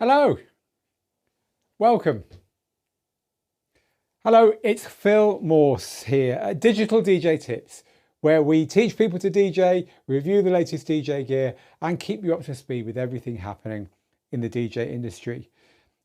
Hello, welcome. Hello, it's Phil Morse here at Digital DJ Tips, where we teach people to DJ, review the latest DJ gear, and keep you up to speed with everything happening in the DJ industry.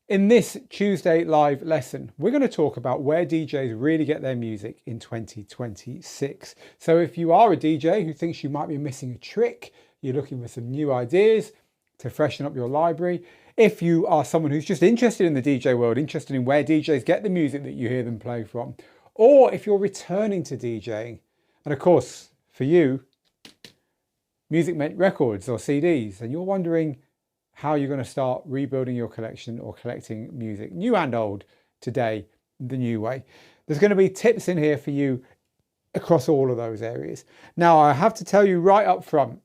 In this Tuesday live lesson, we're going to talk about where DJs really get their music in 2026. So if you are a DJ who thinks you might be missing a trick, you're looking for some new ideas to freshen up your library, if you are someone who's just interested in the DJ world, interested in where DJs get the music that you hear them play from, or if you're returning to DJing, and of course, for you, music meant records or CDs, and you're wondering how you're going to start rebuilding your collection or collecting music, new and old, today, the new way. There's going to be tips in here for you across all of those areas. Now, I have to tell you right up front,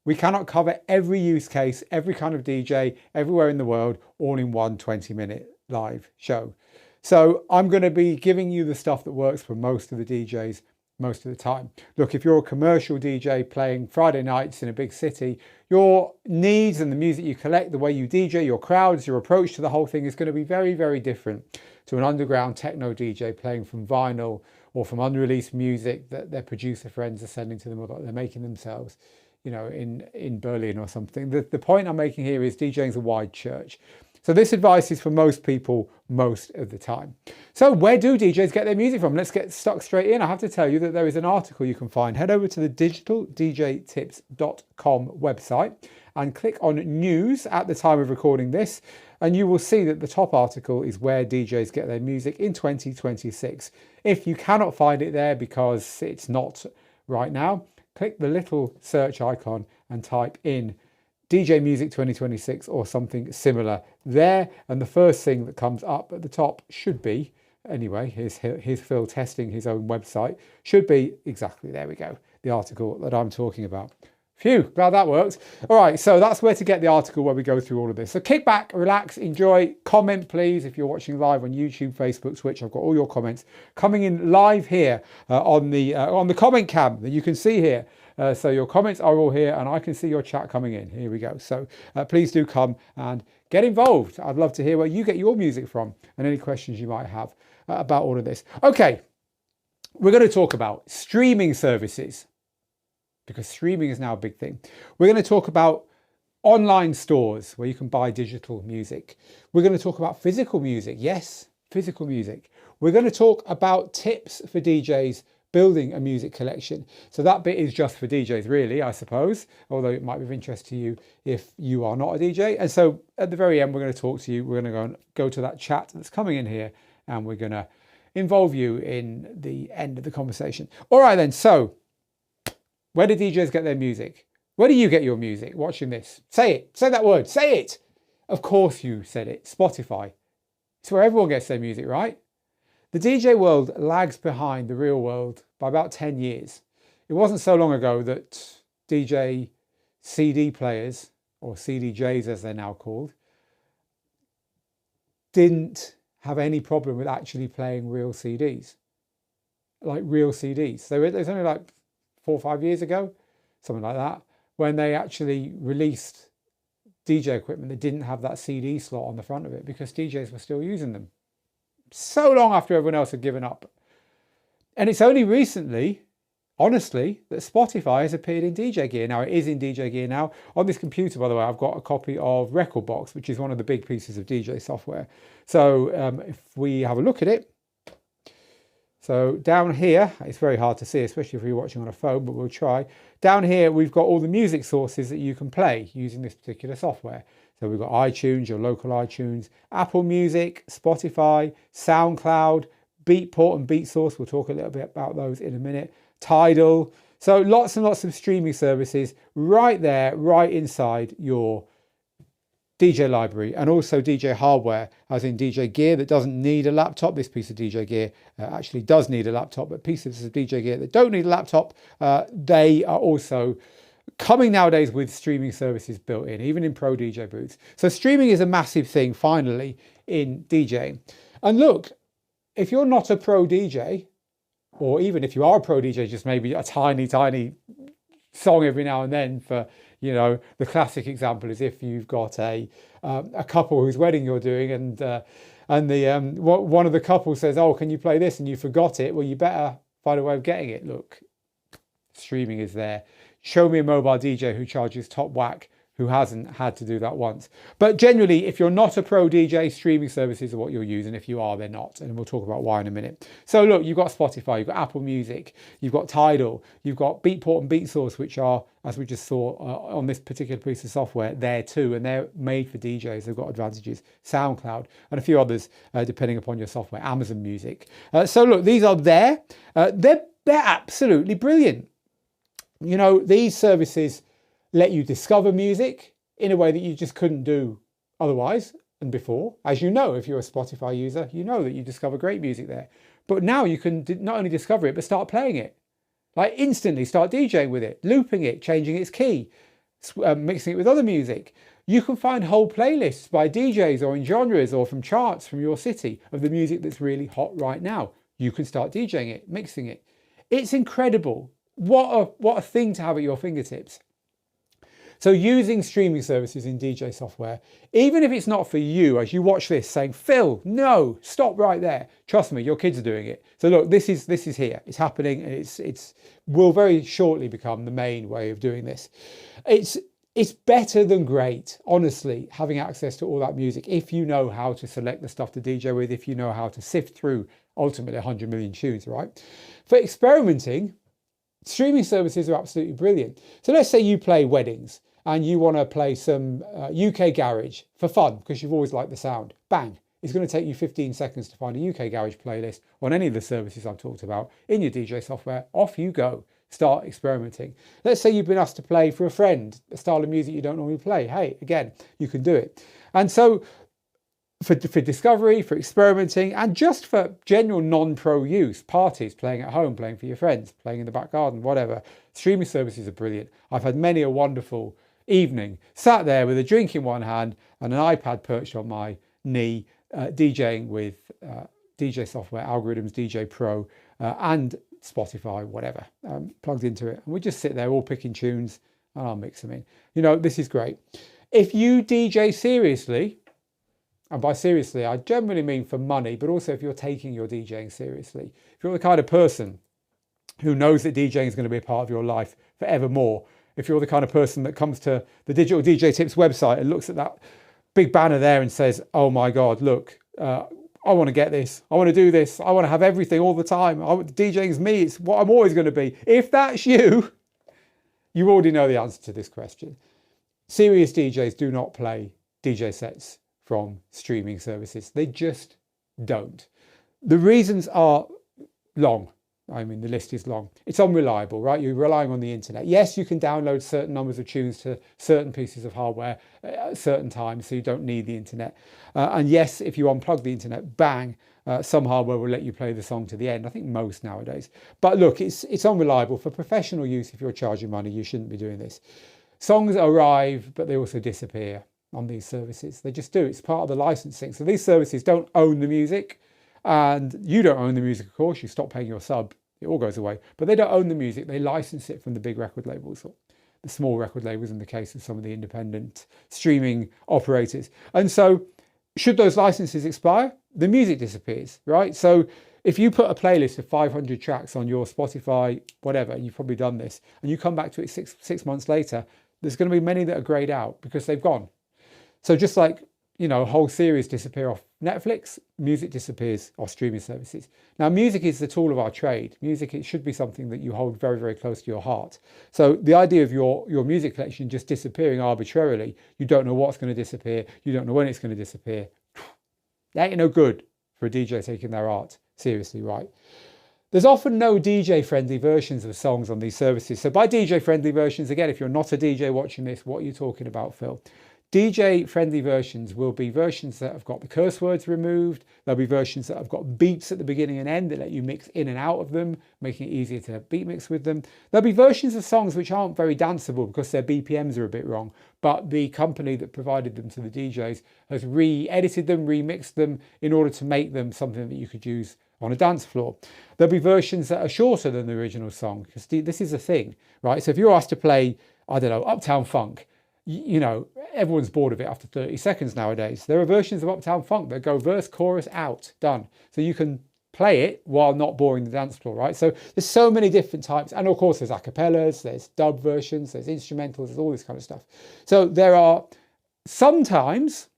we cannot cover every use case, every kind of DJ, everywhere in the world, all in one 20-minute live show. So I'm going to be giving you the stuff that works for most of the DJs most of the time. Look, if you're a commercial DJ playing Friday nights in a big city, your needs and the music you collect, the way you DJ, your crowds, your approach to the whole thing is going to be very, very different to an underground techno DJ playing from vinyl or from unreleased music that their producer friends are sending to them or that they're making themselves, you know, in Berlin or something. The point I'm making here is DJing's a wide church. So this advice is for most people most of the time. So where do DJs get their music from? Let's get stuck straight in. I have to tell you that there is an article you can find. Head over to the digitaldjtips.com website and click on news at the time of recording this, and you will see that the top article is where DJs get their music in 2026. If you cannot find it there because it's not right now, click the little search icon and type in DJ Music 2026 or something similar there. And the first thing that comes up at the top should be, anyway, here's Phil testing his own website, should be exactly, there we go, the article that I'm talking about. Phew, glad that works. All right, so that's where to get the article where we go through all of this. So kick back, relax, enjoy, comment please. If you're watching live on YouTube, Facebook, Twitch, I've got all your comments coming in live here on the comment cam that you can see here. So your comments are all here and I can see your chat coming in. Here we go. So please do come and get involved. I'd love to hear where you get your music from and any questions you might have about all of this. Okay, we're going to talk about streaming services, because streaming is now a big thing. We're going to talk about online stores where you can buy digital music. We're going to talk about physical music. Yes, physical music. We're going to talk about tips for DJs building a music collection. So that bit is just for DJs really, I suppose, although it might be of interest to you if you are not a DJ. And so at the very end, we're going to talk to you. We're going to go to that chat that's coming in here and we're going to involve you in the end of the conversation. All right then, so where do DJs get their music? Where do you get your music watching this? Say it, say that word, say it. Of course you said it, Spotify. It's where everyone gets their music, right? The DJ world lags behind the real world by about 10 years. It wasn't so long ago that DJ CD players, or CDJs as they're now called, didn't have any problem with actually playing real CDs. Like real CDs. There's only like 4 or 5 years ago, something like that, when they actually released DJ equipment that didn't have that CD slot on the front of it because DJs were still using them. So long after everyone else had given up. And it's only recently, honestly, that Spotify has appeared in DJ gear. Now, it is in DJ gear now. On this computer, by the way, I've got a copy of Rekordbox, which is one of the big pieces of DJ software. So if we have a look at it, so down here, it's very hard to see, especially if you're watching on a phone, but we'll try. Down here, we've got all the music sources that you can play using this particular software. So we've got iTunes, your local iTunes, Apple Music, Spotify, SoundCloud, Beatport and BeatSource. We'll talk a little bit about those in a minute. Tidal. So lots and lots of streaming services right there, right inside your DJ library, and also DJ hardware, as in DJ gear that doesn't need a laptop. This piece of DJ gear actually does need a laptop, but pieces of DJ gear that don't need a laptop, they are also coming nowadays with streaming services built in, even in pro DJ booths. So streaming is a massive thing finally in DJing. And look, if you're not a pro DJ, or even if you are a pro DJ, just maybe a tiny song every now and then for You know, the classic example is if you've got a couple whose wedding you're doing, and one of the couple says, "Oh, can you play this?" and you forgot it. Well, you better find a way of getting it. Look, streaming is there. Show me a mobile DJ who charges top whack, who hasn't had to do that once. But generally, if you're not a pro DJ, streaming services are what you're using. If you are, they're not. And we'll talk about why in a minute. So look, you've got Spotify, you've got Apple Music, you've got Tidal, you've got Beatport and BeatSource, which are, as we just saw on this particular piece of software, there too. And they're made for DJs. They've got advantages. SoundCloud and a few others, depending upon your software. Amazon Music. So look, these are there. They're absolutely brilliant. You know, these services let you discover music in a way that you just couldn't do otherwise and before. As you know, if you're a Spotify user, you know that you discover great music there. But now you can not only discover it, but start playing it. Like instantly start DJing with it, looping it, changing its key, mixing it with other music. You can find whole playlists by DJs or in genres or from charts from your city of the music that's really hot right now. You can start DJing it, mixing it. It's incredible. What a thing to have at your fingertips. So using streaming services in DJ software, even if it's not for you, as you watch this saying, Phil, no, stop right there. Trust me, your kids are doing it. So look, this is here. It's happening, and it's will very shortly become the main way of doing this. It's better than great, honestly, having access to all that music if you know how to select the stuff to DJ with, if you know how to sift through ultimately 100 million tunes, right? For experimenting, streaming services are absolutely brilliant. So let's say you play weddings and you want to play some UK garage for fun because you've always liked the sound. Bang! It's going to take you 15 seconds to find a UK garage playlist on any of the services I've talked about in your DJ software. Off you go. Start experimenting. Let's say you've been asked to play for a friend a style of music you don't normally play. Hey, again, you can do it. And so for discovery, for experimenting, and just for general non-pro use, parties, playing at home, playing for your friends, playing in the back garden, whatever, streaming services are brilliant. I've had many a wonderful evening, sat there with a drink in one hand and an iPad perched on my knee, DJing with DJ software, Algorithms, DJ Pro, and Spotify, whatever, plugged into it. And we just sit there all picking tunes and I'll mix them in. You know, this is great. If you DJ seriously, and by seriously, I generally mean for money, but also if you're taking your DJing seriously, if you're the kind of person who knows that DJing is going to be a part of your life forevermore, if you're the kind of person that comes to the Digital DJ Tips website and looks at that big banner there and says, oh my God, look, I want to get this. I want to do this. I want to have everything all the time. DJing is me. It's what I'm always going to be. If that's you, you already know the answer to this question. Serious DJs do not play DJ sets from streaming services. They just don't. The reasons are long. I mean, the list is long. It's unreliable, right? You're relying on the internet. Yes, you can download certain numbers of tunes to certain pieces of hardware at certain times, so you don't need the internet. And yes, if you unplug the internet, bang, some hardware will let you play the song to the end. I think most nowadays. But look, it's unreliable. For professional use, if you're charging money, you shouldn't be doing this. Songs arrive, but they also disappear on these services. They just do. It's part of the licensing. So these services don't own the music, and you don't own the music, of course. You stop paying your sub, it all goes away. But they don't own the music. They license it from the big record labels, or the small record labels in the case of some of the independent streaming operators. And so should those licenses expire, the music disappears, right? So if you put a playlist of 500 tracks on your Spotify, whatever, and you've probably done this, and you come back to it six months later, there's going to be many that are grayed out because they've gone. So just like, you know, whole series disappear off Netflix, music disappears off streaming services. Now, music is the tool of our trade. Music, it should be something that you hold very, very close to your heart. So the idea of your music collection just disappearing arbitrarily, you don't know what's going to disappear, you don't know when it's going to disappear. That ain't no good for a DJ taking their art seriously, right? There's often no DJ-friendly versions of songs on these services. So by DJ-friendly versions, again, if you're not a DJ watching this, what are you talking about, Phil? DJ-friendly versions will be versions that have got the curse words removed. There'll be versions that have got beats at the beginning and end that let you mix in and out of them, making it easier to beat mix with them. There'll be versions of songs which aren't very danceable because their BPMs are a bit wrong, but the company that provided them to the DJs has re-edited them, remixed them in order to make them something that you could use on a dance floor. There'll be versions that are shorter than the original song, because this is a thing, right? So if you're asked to play I don't know, Uptown Funk. You know, everyone's bored of it after 30 seconds nowadays. There are versions of Uptown Funk that go verse, chorus, out, done. So you can play it while not boring the dance floor, right? So there's so many different types. And of course, there's acapellas, there's dub versions, there's instrumentals, there's all this kind of stuff. So there are sometimes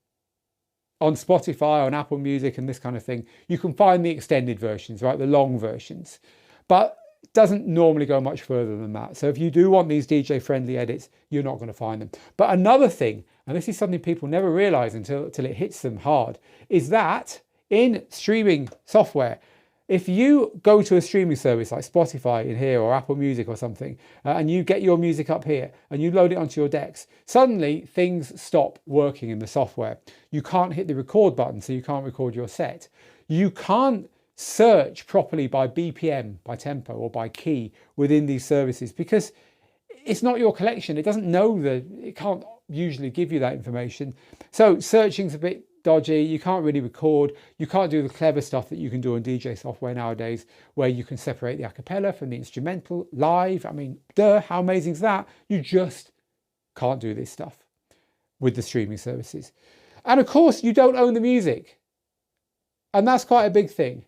on Spotify, on Apple Music and this kind of thing, you can find the extended versions, right? The long versions. But it doesn't normally go much further than that. So if you do want these DJ friendly edits, you're not going to find them. But another thing, and this is something people never realize until it hits them hard, is that in streaming software, if you go to a streaming service like Spotify in here or Apple Music or something, and you get your music up here and you load it onto your decks, suddenly things stop working in the software. You can't hit the record button, so you can't record your set. You can't search properly by BPM, by tempo, or by key within these services because it's not your collection. It doesn't know it can't usually give you that information. So searching's a bit dodgy. You can't really record. You can't do the clever stuff that you can do on DJ software nowadays, where you can separate the a cappella from the instrumental live. I mean, how amazing is that? You just can't do this stuff with the streaming services. And of course, you don't own the music. And that's quite a big thing.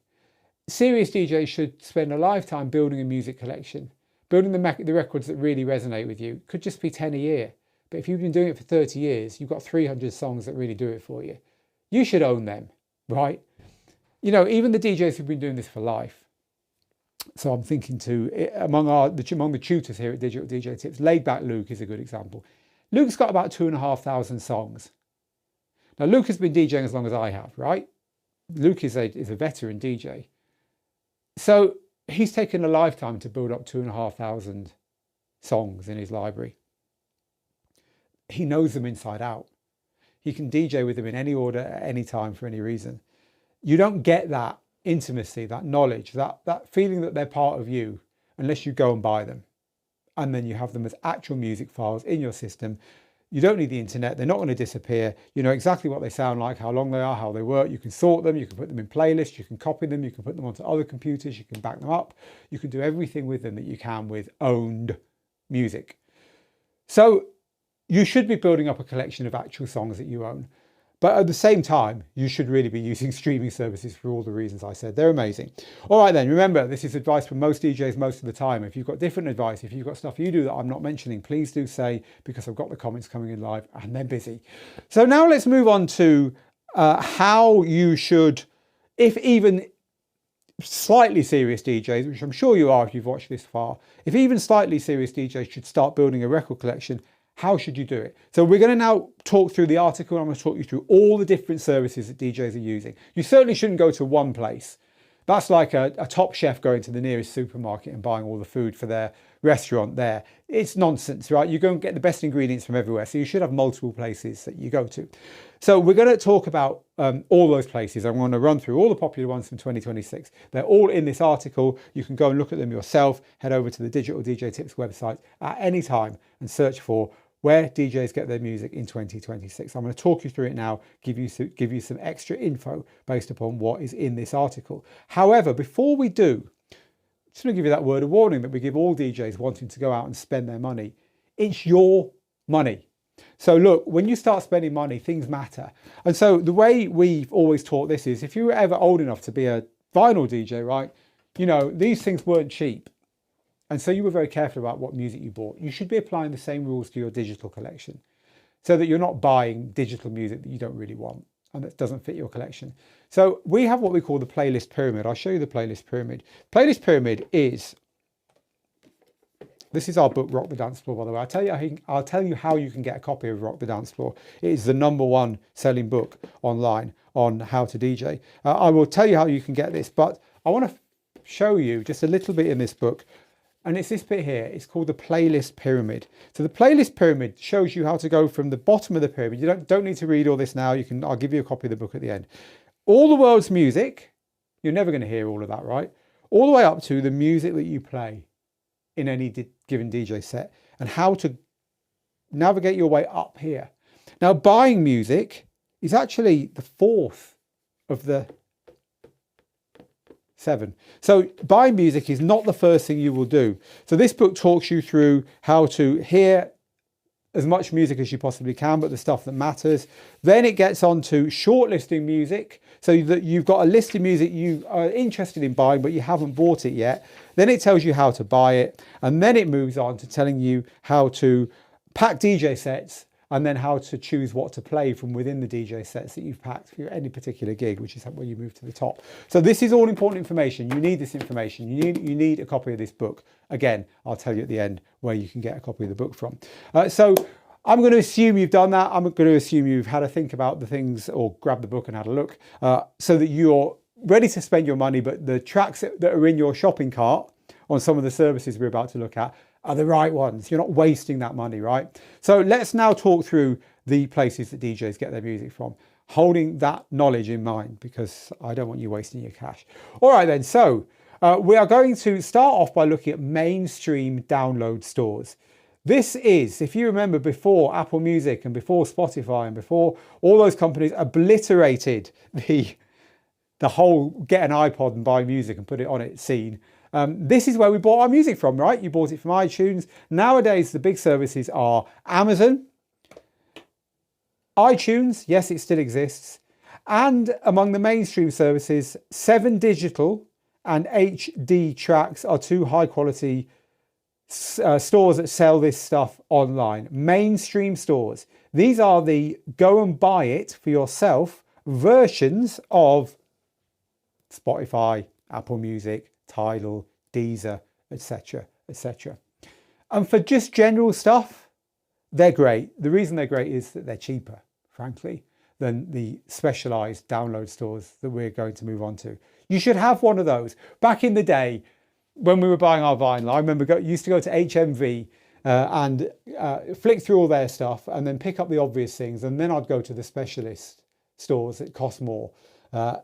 Serious DJs should spend a lifetime building a music collection, building the records that really resonate with you. Could just be 10 a year. But if you've been doing it for 30 years, you've got 300 songs that really do it for you. You should own them, right? You know, even the DJs who've been doing this for life. So I'm thinking among the tutors here at Digital DJ Tips, Laid Back Luke is a good example. Luke's got about 2,500 songs. Now, Luke has been DJing as long as I have, right? Luke is a veteran DJ. So he's taken a lifetime to build up 2,500 songs in his library. He knows them inside out. He can DJ with them in any order at any time for any reason. You don't get that intimacy, that knowledge, that feeling that they're part of you unless you go and buy them. And then you have them as actual music files in your system. You don't need the internet. They're not going to disappear. You know exactly what they sound like, how long they are, how they work. You can sort them. You can put them in playlists. You can copy them. You can put them onto other computers. You can back them up. You can do everything with them that you can with owned music. So you should be building up a collection of actual songs that you own. But at the same time, you should really be using streaming services for all the reasons I said. They're amazing. All right then, remember, this is advice from most DJs most of the time. If you've got different advice, if you've got stuff you do that I'm not mentioning, please do say, because I've got the comments coming in live and they're busy. So now let's move on to how you should, if even slightly serious DJs, which I'm sure you are if you've watched this far, if even slightly serious DJs should start building a record collection, how should you do it? So we're going to now talk through the article. I'm going to talk you through all the different services that DJs are using. You certainly shouldn't go to one place. That's like a top chef going to the nearest supermarket and buying all the food for their restaurant there. It's nonsense, right? You go and get the best ingredients from everywhere. So you should have multiple places that you go to. So we're going to talk about all those places. I'm going to run through all the popular ones from 2026. They're all in this article. You can go and look at them yourself. Head over to the Digital DJ Tips website at any time and search for where DJs get their music in 2026. I'm going to talk you through it now, give you some extra info based upon what is in this article. However, before we do, I'm just going to give you that word of warning that we give all DJs wanting to go out and spend their money. It's your money. So look, when you start spending money, things matter. And so the way we've always taught this is, if you were ever old enough to be a vinyl DJ, right, you know, these things weren't cheap. And so you were very careful about what music you bought. You should be applying the same rules to your digital collection so that you're not buying digital music that you don't really want and that doesn't fit your collection. So we have what we call the playlist pyramid. I'll show you the playlist pyramid. Playlist pyramid is, this is our book, Rock the Dancefloor, by the way. I'll tell you how you can get a copy of Rock the Dancefloor. It is the #1 selling book online on how to DJ. I will tell you how you can get this, but I want to show you just a little bit in this book. And it's this bit here. It's called the playlist pyramid. So the playlist pyramid shows you how to go from the bottom of the pyramid. You don't need to read all this now. I'll give you a copy of the book at the end. All the world's music. You're never going to hear all of that, right? All the way up to the music that you play in any given DJ set, and how to navigate your way up here. Now, buying music is actually the fourth of the 7. So buying music is not the first thing you will do. So this book talks you through how to hear as much music as you possibly can, but the stuff that matters. Then it gets on to shortlisting music, so that you've got a list of music you are interested in buying, but you haven't bought it yet. Then it tells you how to buy it. And then it moves on to telling you how to pack DJ sets, and then how to choose what to play from within the DJ sets that you've packed for any particular gig, which is where you move to the top. So this is all important information. You need this information. You need a copy of this book. Again, I'll tell you at the end where you can get a copy of the book from. So I'm going to assume you've done that. I'm going to assume you've had a think about the things, or grab the book and had a look, so that you're ready to spend your money, but the tracks that are in your shopping cart on some of the services we're about to look at are the right ones. You're not wasting that money, right? So let's now talk through the places that DJs get their music from, holding that knowledge in mind, because I don't want you wasting your cash. All right then, so we are going to start off by looking at mainstream download stores. This is, if you remember, before Apple Music and before Spotify and before all those companies obliterated the whole get an iPod and buy music and put it on it scene. This is where we bought our music from, right? You bought it from iTunes. Nowadays, the big services are Amazon, iTunes, yes, it still exists. And among the mainstream services, 7 Digital and HD Tracks are 2 high quality stores that sell this stuff online. Mainstream stores. These are the go and buy it for yourself versions of Spotify, Apple Music, Tidal, Deezer, etc., etc. And for just general stuff, they're great. The reason they're great is that they're cheaper, frankly, than the specialized download stores that we're going to move on to. You should have one of those. Back in the day, when we were buying our vinyl, I remember used to go to HMV and flick through all their stuff and then pick up the obvious things. And then I'd go to the specialist stores that cost more.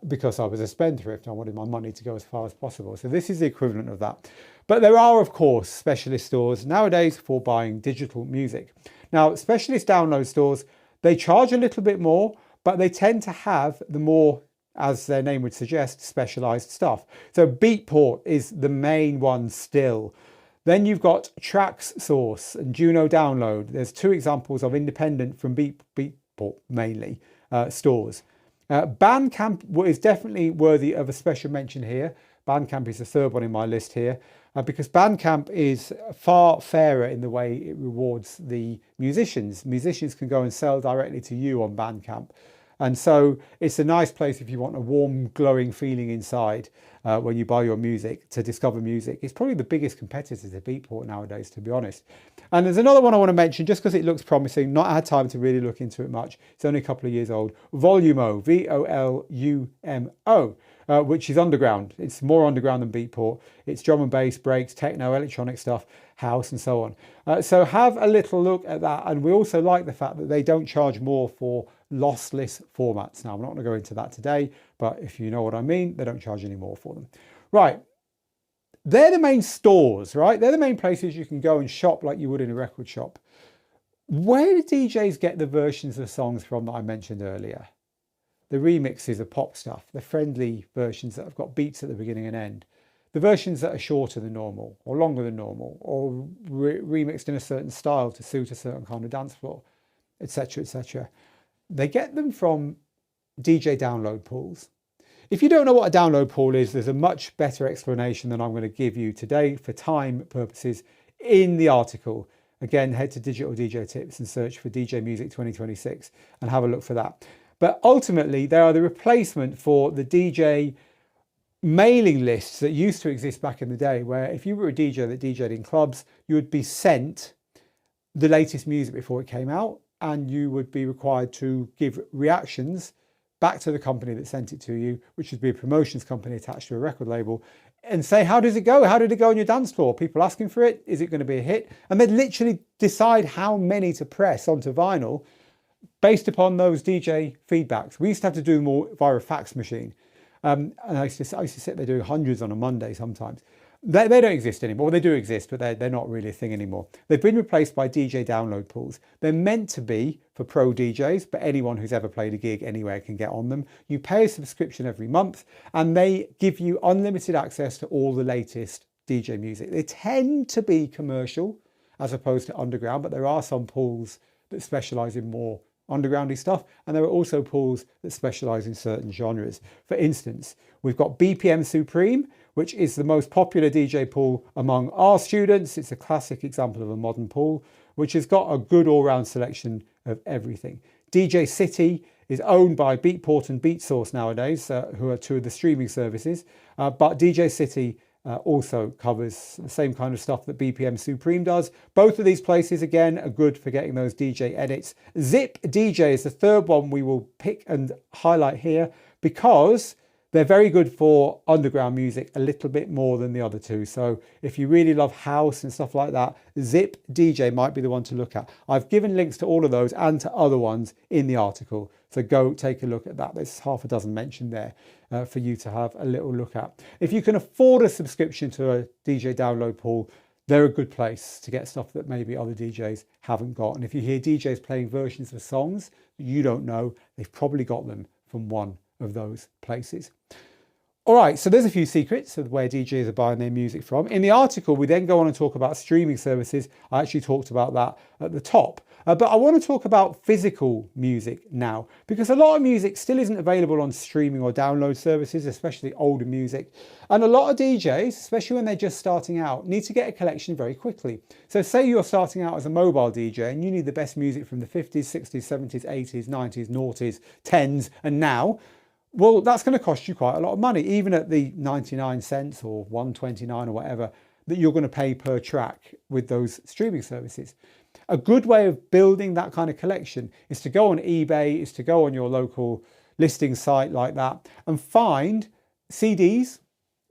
Because I was a spendthrift, I wanted my money to go as far as possible. So this is the equivalent of that. But there are, of course, specialist stores nowadays for buying digital music. Now, specialist download stores, they charge a little bit more, but they tend to have the more, as their name would suggest, specialized stuff. So Beatport is the main one still. Then you've got Traxsource and Juno Download. There's 2 examples of independent from Beatport mainly stores. Bandcamp is definitely worthy of a special mention here. Bandcamp is the 3rd one in my list here, because Bandcamp is far fairer in the way it rewards the musicians. Musicians can go and sell directly to you on Bandcamp. And so it's a nice place if you want a warm, glowing feeling inside when you buy your music, to discover music. It's probably the biggest competitor to Beatport nowadays, to be honest. And there's another one I want to mention, just because it looks promising, not had time to really look into it much. It's only a couple of years old. Volumo, Volumo, which is underground. It's more underground than Beatport. It's drum and bass, breaks, techno, electronic stuff, house, and so on. So have a little look at that. And we also like the fact that they don't charge more for lossless formats. Now, I'm not going to go into that today, but if you know what I mean, they don't charge any more for them. Right. They're the main stores, right? They're the main places you can go and shop like you would in a record shop. Where do DJs get the versions of songs from that I mentioned earlier? The remixes of pop stuff, the friendly versions that have got beats at the beginning and end, the versions that are shorter than normal or longer than normal, or remixed in a certain style to suit a certain kind of dance floor, etc., etc. They get them from DJ download pools. If you don't know what a download pool is, there's a much better explanation than I'm going to give you today for time purposes in the article. Again, head to Digital DJ Tips and search for DJ Music 2026 and have a look for that. But ultimately, they are the replacement for the DJ mailing lists that used to exist back in the day, where if you were a DJ that DJed in clubs, you would be sent the latest music before it came out, and you would be required to give reactions back to the company that sent it to you, which would be a promotions company attached to a record label, and say, how does it go? How did it go on your dance floor? People asking for it? Is it going to be a hit? And they'd literally decide how many to press onto vinyl based upon those DJ feedbacks. We used to have to do more via a fax machine. And I used to sit there doing hundreds on a Monday sometimes. They don't exist anymore. They do exist, but they're not really a thing anymore. They've been replaced by DJ download pools. They're meant to be for pro DJs, but anyone who's ever played a gig anywhere can get on them. You pay a subscription every month, and they give you unlimited access to all the latest DJ music. They tend to be commercial, as opposed to underground, but there are some pools that specialize in more undergroundy stuff, and there are also pools that specialize in certain genres. For instance, we've got BPM Supreme, which is the most popular DJ pool among our students. It's a classic example of a modern pool, which has got a good all-round selection of everything. DJ City is owned by Beatport and BeatSource nowadays, who are two of the streaming services, but DJ City also covers the same kind of stuff that BPM Supreme does. Both of these places, again, are good for getting those DJ edits. Zip DJ is the third one we will pick and highlight here because they're very good for underground music, a little bit more than the other two. So if you really love house and stuff like that, Zip DJ might be the one to look at. I've given links to all of those and to other ones in the article. So go take a look at that. There's half a dozen mentioned there for you to have a little look at. If you can afford a subscription to a DJ download pool, they're a good place to get stuff that maybe other DJs haven't got. And if you hear DJs playing versions of songs that you don't know, they've probably got them from one of those places. All right, so there's a few secrets of where DJs are buying their music from. In the article, we then go on and talk about streaming services. I actually talked about that at the top. But I want to talk about physical music now, because a lot of music still isn't available on streaming or download services, especially older music. And a lot of DJs, especially when they're just starting out, need to get a collection very quickly. So say you're starting out as a mobile DJ and you need the best music from the 50s, 60s, 70s, 80s, 90s, noughties, 10s, and now. Well, that's going to cost you quite a lot of money, even at the 99 cents or 129 or whatever that you're going to pay per track with those streaming services. A good way of building that kind of collection is to go on eBay, is to go on your local listing site like that and find CDs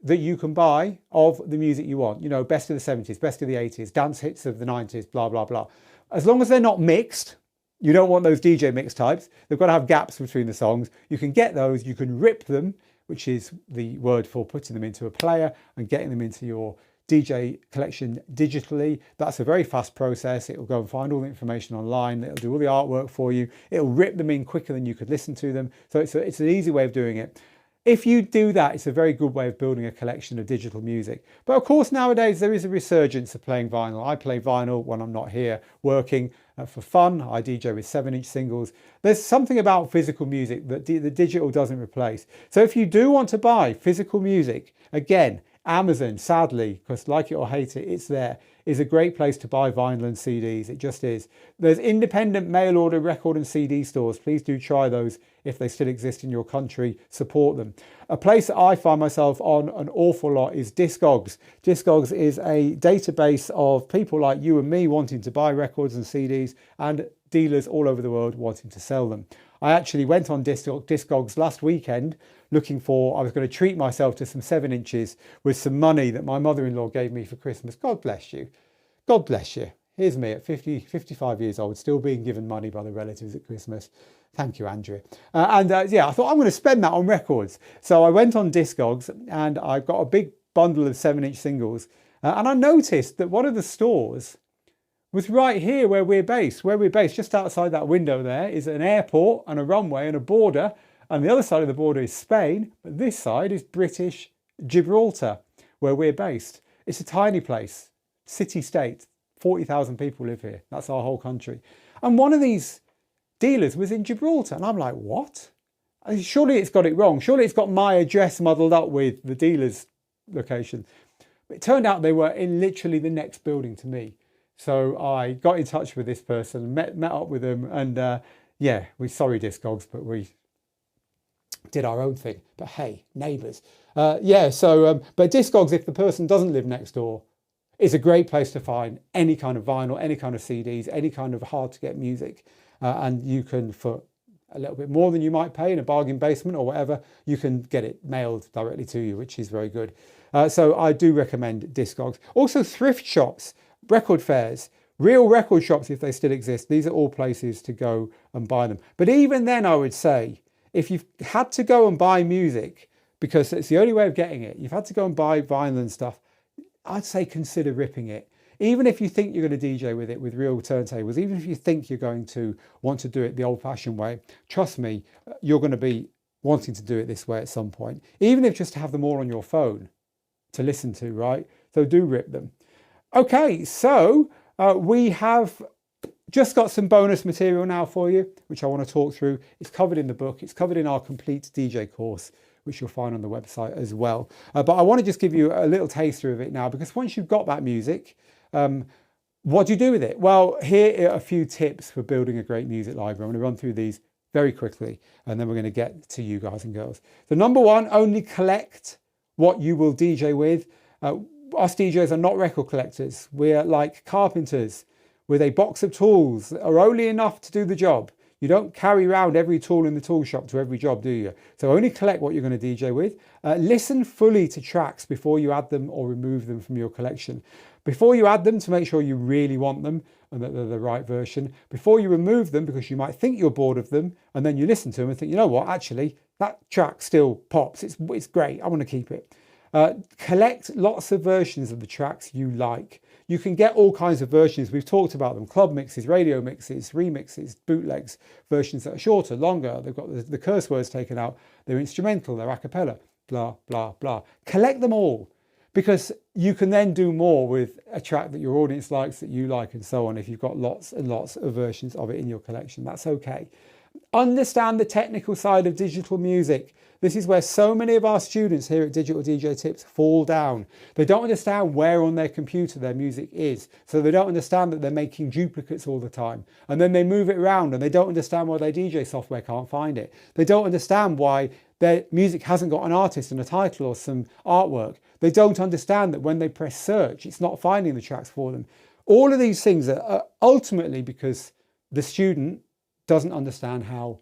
that you can buy of the music you want. You know, best of the 70s, best of the 80s, dance hits of the 90s, blah, blah, blah. As long as they're not mixed, you don't want those DJ mix types. They've got to have gaps between the songs. You can get those, you can rip them, which is the word for putting them into a player and getting them into your DJ collection digitally. That's a very fast process. It'll go and find all the information online. It'll do all the artwork for you. It'll rip them in quicker than you could listen to them. So it's an easy way of doing it. If you do that, it's a very good way of building a collection of digital music. But of course, nowadays there is a resurgence of playing vinyl. I play vinyl when I'm not here working for fun. I DJ with 7-inch singles. There's something about physical music that the digital doesn't replace. So if you do want to buy physical music, again, Amazon, sadly, because like it or hate it, it's there, is a great place to buy vinyl and CDs. It just is. There's independent mail order record and CD stores. Please do try those if they still exist in your country. Support them. A place that I find myself on an awful lot is Discogs. Discogs is a database of people like you and me wanting to buy records and CDs and dealers all over the world wanting to sell them. I actually went on Discogs last weekend looking for, I was going to treat myself to some 7-inches with some money that my mother-in-law gave me for Christmas. God bless you. God bless you. Here's me at 55 years old, still being given money by the relatives at Christmas. Thank you, Andrea. Yeah, I thought I'm going to spend that on records. So I went on Discogs and I got a big bundle of 7-inch singles. And I noticed that one of the stores was right here where we're based. Where we're based, just outside that window there, is an airport and a runway and a border. And the other side of the border is Spain. But this side is British Gibraltar, where we're based. It's a tiny place, city-state. 40,000 people live here. That's our whole country. And one of these dealers was in Gibraltar. And I'm like, what? Surely it's got it wrong. Surely it's got my address muddled up with the dealer's location. But it turned out they were in literally the next building to me. So I got in touch with this person, met up with them, and yeah, sorry Discogs, but we did our own thing. But hey, neighbours. But Discogs, if the person doesn't live next door, is a great place to find any kind of vinyl, any kind of CDs, any kind of hard to get music. And you can, for a little bit more than you might pay in a bargain basement or whatever, you can get it mailed directly to you, which is very good. So I do recommend Discogs. Also thrift shops, record fairs, real record shops if they still exist. These are all places to go and buy them. But even then, I would say, if you've had to go and buy music, because it's the only way of getting it, you've had to go and buy vinyl and stuff, I'd say consider ripping it. Even if you think you're going to DJ with it with real turntables, even if you think you're going to want to do it the old-fashioned way, trust me, you're going to be wanting to do it this way at some point. Even if just to have them all on your phone to listen to, right? So do rip them. Okay, so We have just got some bonus material now for you, which I want to talk through. It's covered in the book. It's covered in our complete DJ course, which you'll find on the website as well. But I want to just give you a little taster of it now, because once you've got that music, what do you do with it? Well, here are a few tips for building a great music library. I'm going to run through these very quickly, and then we're going to get to you guys and girls. So number one, only collect what you will DJ with. Us DJs are not record collectors. We're like carpenters with a box of tools that are only enough to do the job. You don't carry around every tool in the tool shop to every job, do you? So only collect what you're going to DJ with. Listen fully to tracks before you add them or remove them from your collection. Before you add them, to make sure you really want them and that they're the right version. Before you remove them, because you might think you're bored of them, and then you listen to them and think, you know what, actually, that track still pops. It's great. I want to keep it. Collect lots of versions of the tracks you like. You can get all kinds of versions. We've talked about them: club mixes, radio mixes, remixes, bootlegs, versions that are shorter, longer. They've got the curse words taken out. They're instrumental, they're a cappella, blah, blah, blah. Collect them all, because you can then do more with a track that your audience likes, that you like, and so on. If you've got lots and lots of versions of it in your collection, that's okay. Understand the technical side of digital music. This is where so many of our students here at Digital DJ Tips fall down. They don't understand where on their computer their music is. So they don't understand that they're making duplicates all the time. And then they move it around and they don't understand why their DJ software can't find it. They don't understand why their music hasn't got an artist and a title or some artwork. They don't understand that when they press search, it's not finding the tracks for them. All of these things are ultimately because the student doesn't understand how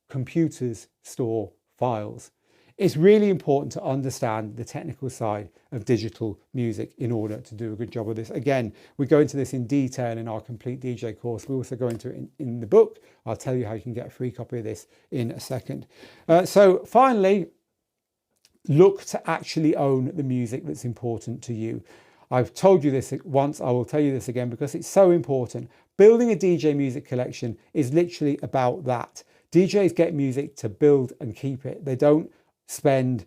computers store files. It's really important to understand the technical side of digital music in order to do a good job of this. Again, we go into this in detail in our complete DJ course. We also go into it in the book. I'll tell you how you can get a free copy of this in a second. So finally, look to actually own the music that's important to you. I've told you this once, I will tell you this again because it's so important. Building a DJ music collection is literally about that. DJs get music to build and keep it. They don't spend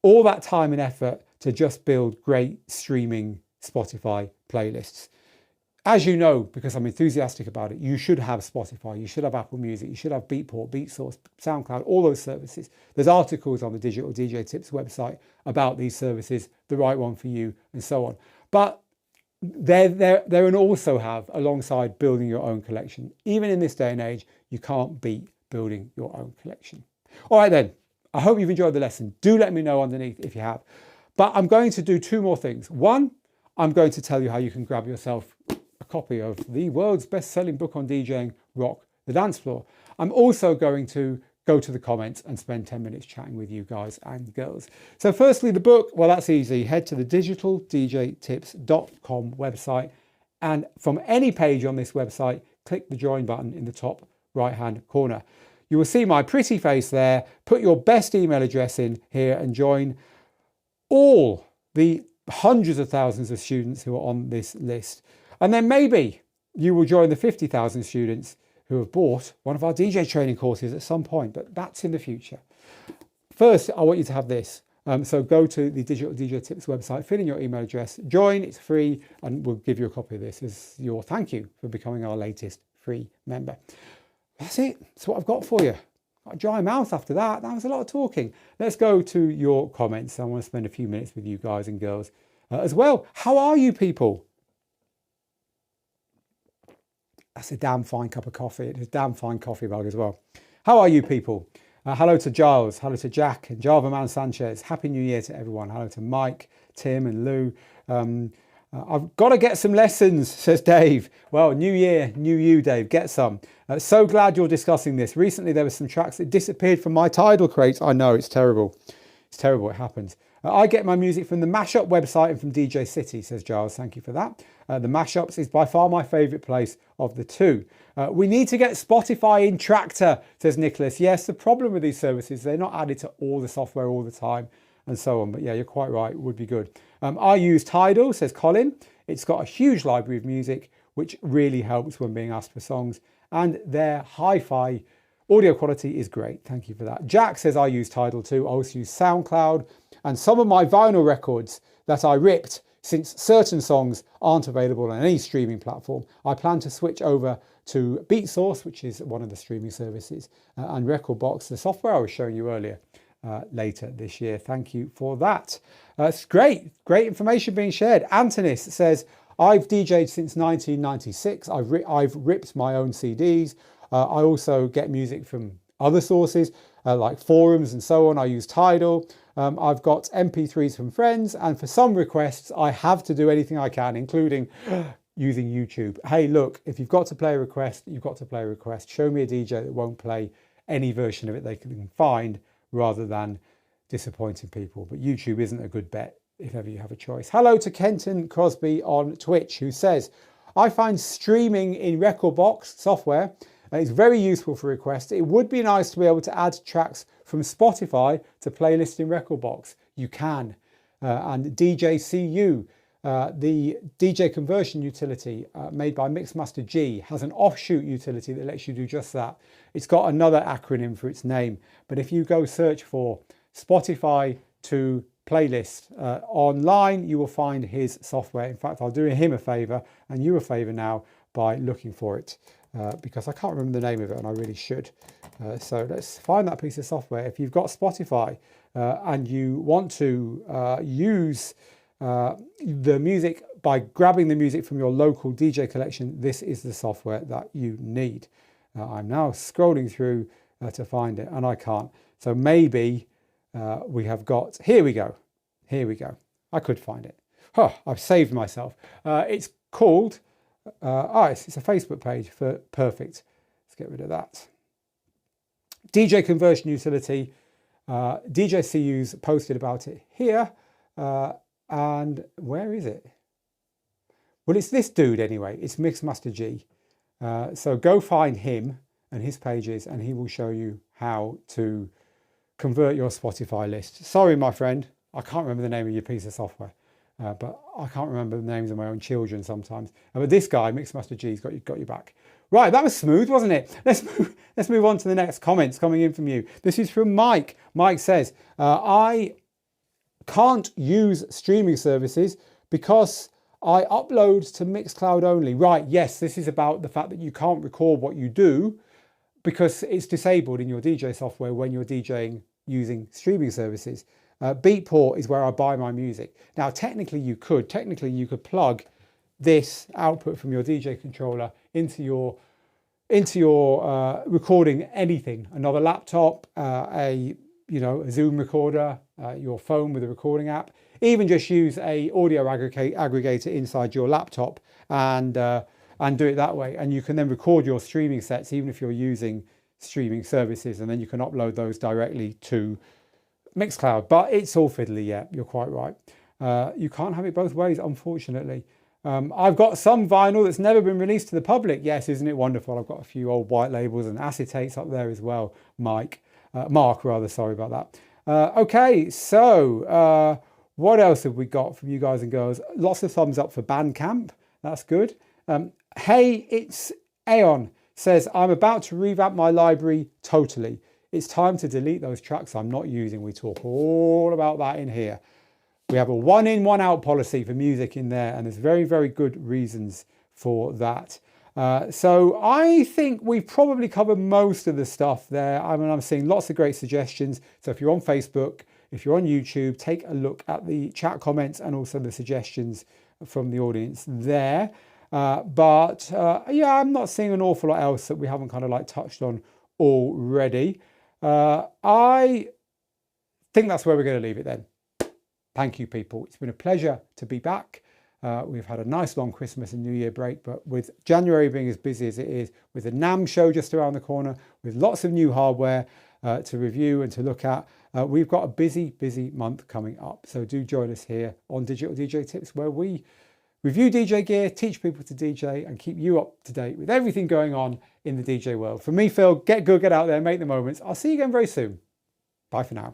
all that time and effort to just build great streaming Spotify playlists. As you know, because I'm enthusiastic about it, you should have Spotify, you should have Apple Music, you should have Beatport, BeatSource, SoundCloud, all those services. There's articles on the Digital DJ Tips website about these services, the right one for you, and so on. But they're an also have alongside building your own collection. Even in this day and age, you can't beat building your own collection. All right then, I hope you've enjoyed the lesson. Do let me know underneath if you have. But I'm going to do two more things. One, I'm going to tell you how you can grab yourself a copy of the world's best-selling book on DJing, Rock The Dancefloor. I'm also going to go to the comments and spend 10 minutes chatting with you guys and girls. So firstly, the book, well, that's easy. Head to the digitaldjtips.com website, and from any page on this website, click the join button in the top right-hand corner. You will see my pretty face there. Put your best email address in here and join all the hundreds of thousands of students who are on this list. And then maybe you will join the 50,000 students who have bought one of our DJ training courses at some point, but that's in the future. First, I want you to have this. So go to the Digital DJ Tips website, fill in your email address, join, it's free, and we'll give you a copy of this as your thank you for becoming our latest free member. That's it. That's what I've got for you. Got a dry mouth after that. That was a lot of talking. Let's go to your comments. I want to spend a few minutes with you guys and girls as well. How are you people? That's a damn fine cup of coffee. It's a damn fine coffee mug as well. How are you people? Hello to Giles. Hello to Jack and Java Man Sanchez. Happy New Year to everyone. Hello to Mike, Tim and Lou. I've got to get some lessons, says Dave. Well, new year, new you, Dave. Get some. So glad you're discussing this. Recently, there were some tracks that disappeared from my Tidal crates. I know, it's terrible. It's terrible, it happens. I get my music from the Mashup website and from DJ City, says Giles. Thank you for that. The Mashups is by far my favourite place of the two. We need to get Spotify in Tractor, says Nicholas. Yes, the problem with these services, they're not added to all the software all the time and so on. But yeah, you're quite right. It would be good. I use Tidal, says Colin. It's got a huge library of music, which really helps when being asked for songs. And their hi-fi audio quality is great. Thank you for that. Jack says I use Tidal too. I also use SoundCloud. And some of my vinyl records that I ripped since certain songs aren't available on any streaming platform, I plan to switch over to Beatsource, which is one of the streaming services, and Rekordbox, the software I was showing you earlier, later this year. Thank you for that. It's great information being shared. Antonis says, I've DJed since 1996. I've ripped my own CDs. I also get music from other sources like forums and so on. I use Tidal. I've got MP3s from friends, and for some requests, I have to do anything I can, including using YouTube. Hey, look, if you've got to play a request, you've got to play a request. Show me a DJ that won't play any version of it they can find, rather than disappointing people. But YouTube isn't a good bet if ever you have a choice. Hello to Kenton Crosby on Twitch, who says, I find streaming in Rekordbox software is very useful for requests. It would be nice to be able to add tracks from Spotify to playlists in Rekordbox. You can. And DJCU, the DJ conversion utility made by Mixmaster G, has an offshoot utility that lets you do just that. It's got another acronym for its name, but if you go search for Spotify to playlist online, you will find his software. In fact, I'll do him a favor and you a favor now by looking for it, because I can't remember the name of it and I really should. So let's find that piece of software. If you've got Spotify and you want to use the music by grabbing the music from your local DJ collection, this is the software that you need. I'm now scrolling through to find it and I can't. So maybe we have got, here we go. I could find it. I've saved myself. It's called, it's a Facebook page for perfect. Let's get rid of that. DJ conversion utility. DJCU's posted about it here. And where is it? Well, it's this dude anyway. It's Mixmaster G. So go find him and his pages and he will show you how to convert your Spotify list. Sorry, my friend, I can't remember the name of your piece of software, but I can't remember the names of my own children sometimes. But this guy, Mixmaster G's got you back. Right, that was smooth, wasn't it? Let's move on to the next comments coming in from you. This is from Mike. Mike says, I can't use streaming services because I upload to Mixcloud only. Right, yes, this is about the fact that you can't record what you do because it's disabled in your DJ software when you're DJing using streaming services. Beatport is where I buy my music. Now, technically you could plug this output from your DJ controller into your recording anything, another laptop, a Zoom recorder, your phone with a recording app, even just use a audio aggregator inside your laptop and do it that way. And you can then record your streaming sets, even if you're using streaming services, and then you can upload those directly to Mixcloud. But it's all fiddly, yeah, you're quite right. You can't have it both ways, unfortunately. I've got some vinyl that's never been released to the public. Yes, isn't it wonderful? I've got a few old white labels and acetates up there as well, Mark, sorry about that. Okay, so what else have we got from you guys and girls? Lots of thumbs up for Bandcamp. That's good. Hey, it's Aeon says, I'm about to revamp my library totally. It's time to delete those tracks I'm not using. We talk all about that in here. We have a one in, one out policy for music in there, and there's very, very good reasons for that. So I think we've probably covered most of the stuff there. I mean, I'm seeing lots of great suggestions. So if you're on Facebook, if you're on YouTube, take a look at the chat comments and also the suggestions from the audience there. Yeah, I'm not seeing an awful lot else that we haven't kind of like touched on already. I think that's where we're going to leave it then. Thank you, people. It's been a pleasure to be back. We've had a nice long Christmas and New Year break, but with January being as busy as it is, with the NAMM show just around the corner, with lots of new hardware to review and to look at, we've got a busy month coming up. So do join us here on Digital DJ Tips, where we review DJ gear, teach people to DJ, and keep you up to date with everything going on in the DJ world. From me, Phil, get good, get out there, make the moments. I'll see you again very soon. Bye for now.